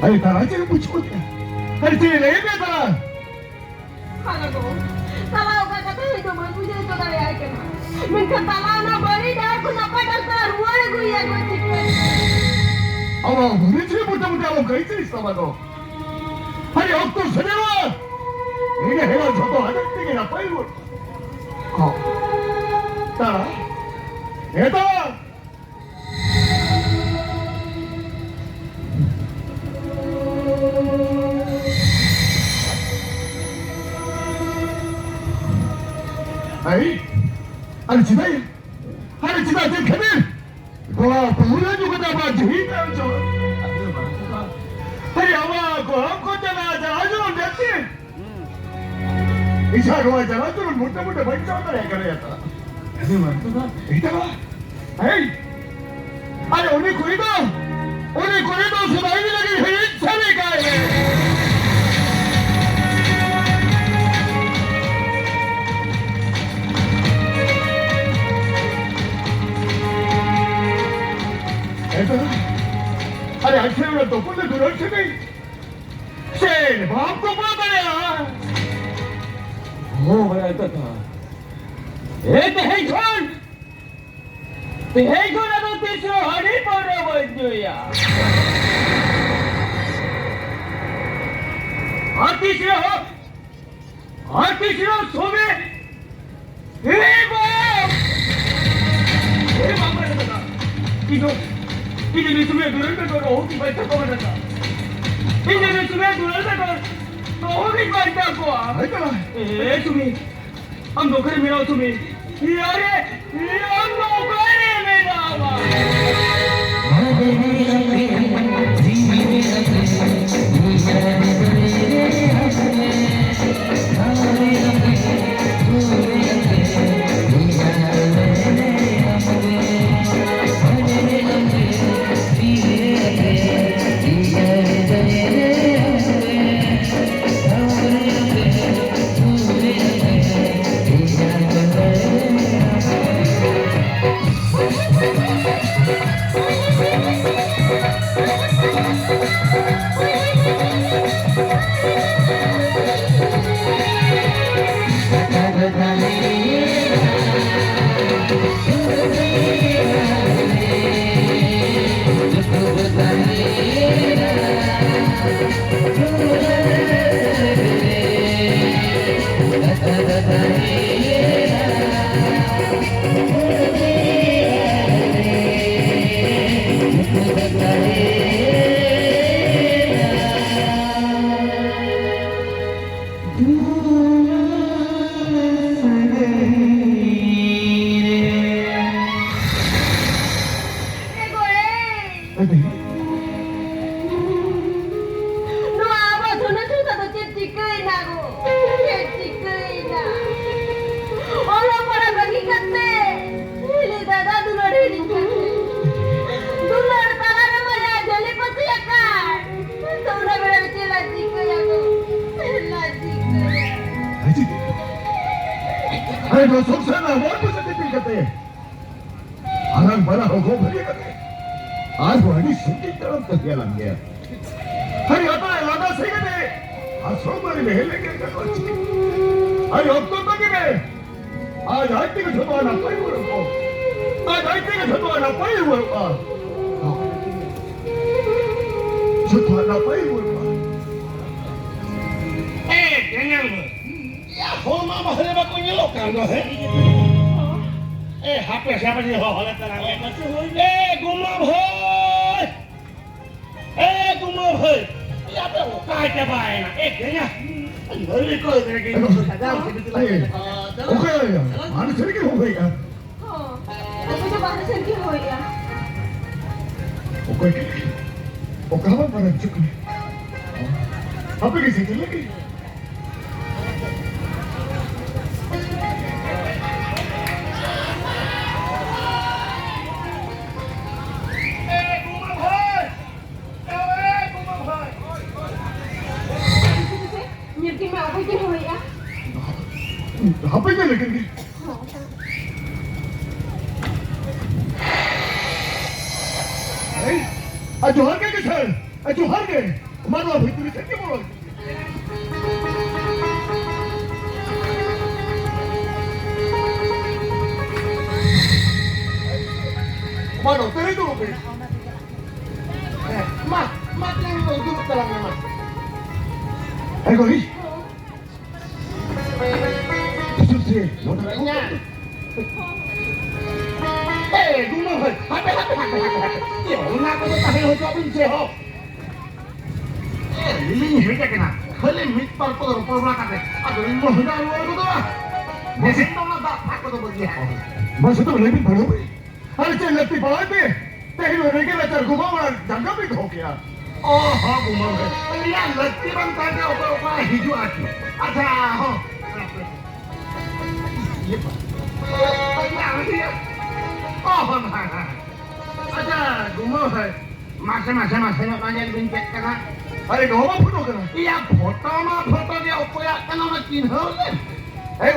अरे ताराचे मुझको अरे ते नाही बेटा मला गो तला उगा कथा तो मन मुझे तो दे आके ना मैं तला ना बड़ी डार को ना पडता रुवाळे गुया को चिके अव मुझे मोठा मोठा अव काहीतरी समातो अरे अक्तो सनेवा इने हेला झोतो हटते गेला पायवर हो तारा येतो अरे चिदा ते खबर गोवा पूरा जुगता बात ही तो अरे हवा को चला जहाजो देखते इच्छा गोवा चला तो मोठे मोठे बच्चा होता है करे आता अरे म्हणतो ना इथं अरे उन्हें कोई तो सुनाई नहीं लगी है इच्छा नहीं काय है अरे अच्छे में तो कुछ दूर से नहीं शेर बाप को पता पड़ेगा हो गया था एक है कौन ते है कौन तो तीसरा हरी पड़े बच्चों यार तीसरा सोमे हे बाप इधर इधर तुम्हें दूर में करो हो कि बच्चा को बता इधर तुम्हें दूर में करो तो हो कि बच्चा को है क्या ए तुम्हें हम नौकरी मिला तुम्हें अरे हम नौकरी मिला Ay, no son sana, wala mo sa tipikate. Arang pala ako balikat. Aso ani singkit tarap kasialan niya. Hari ata lada sigate. Aso mari mehele ke kachi. Ay otto bagime. आज आते के छतो ना पाई वो को आज आते के छतो ना पाई वो का छतो ना पाई वो का Ganyan mo. या हो मामा हरे बा कोई लोग कर दो है Happy siapa sih hola talaga. गुमा भाई Gumaw hoy. Yape ko kahit na ba na. Ganyan. Huli ko lagi mo sa daw. Okay मान चल के हो गई यार aku coba hasil ki ho ya okay okay हम पर चुक अब कैसे चलेगी nyirki me apa ki ho ya apa ये लेकिन जोहर के सर जोहर के मानो अभी तुम सच्ची बोलो मानो तेरे तो पे मा तेरे तो दूर चला गया है कोई सुसे लोटा गुमा भाई हापे ये होना को तो ताहे हो जो बिन से हो लिलिंग हेटा केना खले मिट पर को ऊपर का दे अब इनको होना वो को तो बस तो ना बात को तो बोलिए बस तो लेकिन भरो अरे चल लगती बात पे तेरी होने के बेचार गुमा बड़ा जंगा भी हो गया ओ हां गुमा भाई ये लगती बनता के ऊपर हिजू आती अच्छा हो ये अच्छा गुमा है मासे ना पानी बिन चेक करना अरे डोमा फोटो करना या फोटो दे ऊपर या करना ना चिन्ह है